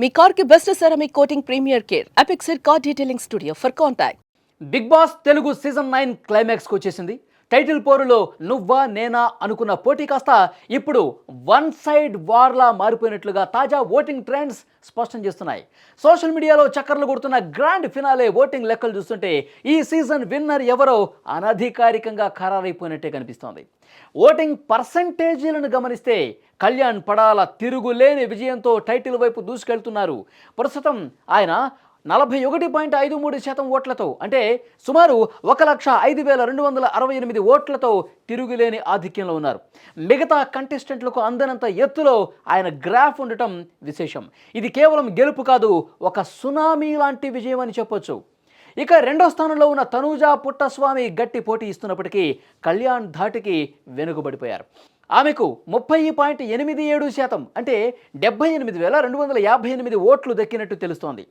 మీ car కి best ceramic coating premier care Apexer car detailing studio for contact. Bigg Boss Telugu season 9 క్లైమాక్స్కి వచ్చేసింది. Title పోరులో నువ్వా నేనా అనుకున్న పోటీ కాస్త ఇప్పుడు వన్ సైడ్ వార్లా మారిపోయినట్లుగా తాజా ఓటింగ్ ట్రెండ్స్ స్పష్టం చేస్తున్నాయి. సోషల్ మీడియాలో చక్కర్లు కొడుతున్న గ్రాండ్ ఫినాలే ఓటింగ్ లెక్కలు చూస్తుంటే ఈ సీజన్ విన్నర్ ఎవరో అనధికారికంగా ఖరారైపోయినట్టే కనిపిస్తోంది. ఓటింగ్ పర్సంటేజీలను గమనిస్తే కళ్యాణ్ పడాల తిరుగులేని విజయంతో టైటిల్ వైపు దూసుకెళ్తున్నారు. ప్రస్తుతం ఆయన 41.53% ఓట్లతో, అంటే సుమారు 1,05,268 ఓట్లతో తిరుగులేని ఆధిక్యంలో ఉన్నారు. మిగతా కంటెస్టెంట్లకు అందనంత ఎత్తులో ఆయన గ్రాఫ్ ఉండటం విశేషం. ఇది కేవలం గెలుపు కాదు, ఒక సునామీ లాంటి విజయం అని చెప్పొచ్చు. ఇక రెండో స్థానంలో ఉన్న తనూజ పుట్టస్వామి గట్టి పోటీ ఇస్తున్నప్పటికీ కళ్యాణ్ ధాటికి వెనుకబడిపోయారు. ఆమెకు 30.87%, అంటే 78,258 ఓట్లు దక్కినట్టు తెలుస్తోంది.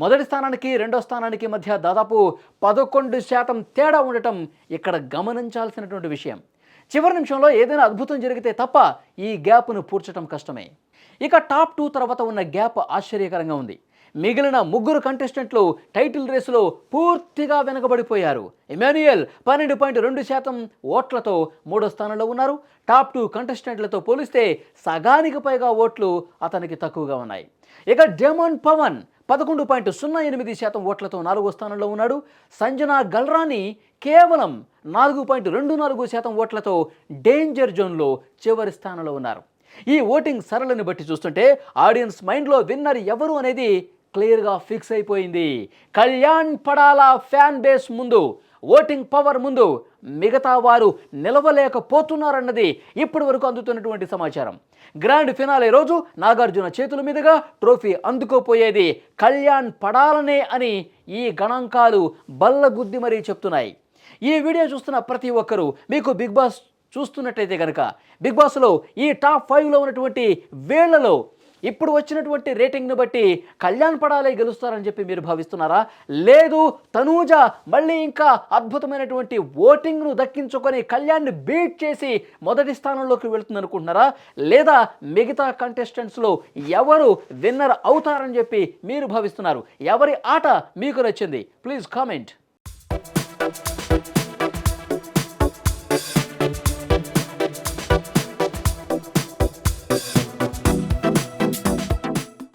మొదటి స్థానానికి రెండో స్థానానికి మధ్య దాదాపు 11% తేడా ఉండటం ఇక్కడ గమనించాల్సినటువంటి విషయం. చివరి నిమిషంలో ఏదైనా అద్భుతం జరిగితే తప్ప ఈ గ్యాప్ను పూడ్చడం కష్టమే. ఇక టాప్ 2 తర్వాత ఉన్న గ్యాప్ ఆశ్చర్యకరంగా ఉంది. మిగిలిన ముగ్గురు కంటెస్టెంట్లు టైటిల్ రేసులో పూర్తిగా వెనకబడిపోయారు. ఇమాన్యుయల్ 12.2% ఓట్లతో మూడో స్థానంలో ఉన్నారు. టాప్ 2 కంటెస్టెంట్లతో పోలిస్తే సగానికి పైగా ఓట్లు అతనికి తక్కువగా ఉన్నాయి. ఇక డెమన్ పవన్ 11.08% ఓట్లతో నాలుగో స్థానంలో ఉన్నాడు. సంజన గల్రాని కేవలం 4.24% ఓట్లతో డేంజర్ జోన్లో చివరి స్థానంలో ఉన్నారు. ఈ ఓటింగ్ సరళిని బట్టి చూస్తుంటే ఆడియన్స్ మైండ్లో విన్నర్ ఎవరు అనేది క్లియర్గా ఫిక్స్ అయిపోయింది. కళ్యాణ్ పడాల ఫ్యాన్ బేస్ ముందు, ఓటింగ్ పవర్ ముందు మిగతా వారు నిలవలేకపోతున్నారన్నది ఇప్పటి వరకు అందుతున్నటువంటి సమాచారం. గ్రాండ్ ఫినాలే రోజు నాగార్జున చేతుల మీదుగా ట్రోఫీ అందుకోపోయేది కళ్యాణ్ పడాలనే అని ఈ గణాంకాలు బల్లగుద్ది మరీ చెప్తున్నాయి. ఈ వీడియో చూస్తున్న ప్రతి ఒక్కరూ మీకు బిగ్ బాస్ చూస్తున్నట్టయితే కనుక బిగ్ బాస్లో ఈ టాప్ 5లో ఉన్నటువంటి వేళ్లలో ఇప్పుడు వచ్చినటువంటి రేటింగ్ను బట్టి కళ్యాణ్ పడాలే గెలుస్తారని చెప్పి మీరు భావిస్తున్నారా? లేదు, తనూజ మళ్ళీ ఇంకా అద్భుతమైనటువంటి ఓటింగ్ను దక్కించుకొని కళ్యాణ్ని బీట్ చేసి మొదటి స్థానంలోకి వెళుతుంది అనుకుంటున్నారా? లేదా మిగతా కంటెస్టెంట్స్లో ఎవరు విన్నర్ అవుతారని చెప్పి మీరు భావిస్తున్నారు? ఎవరి ఆట మీకు నచ్చింది? Please comment.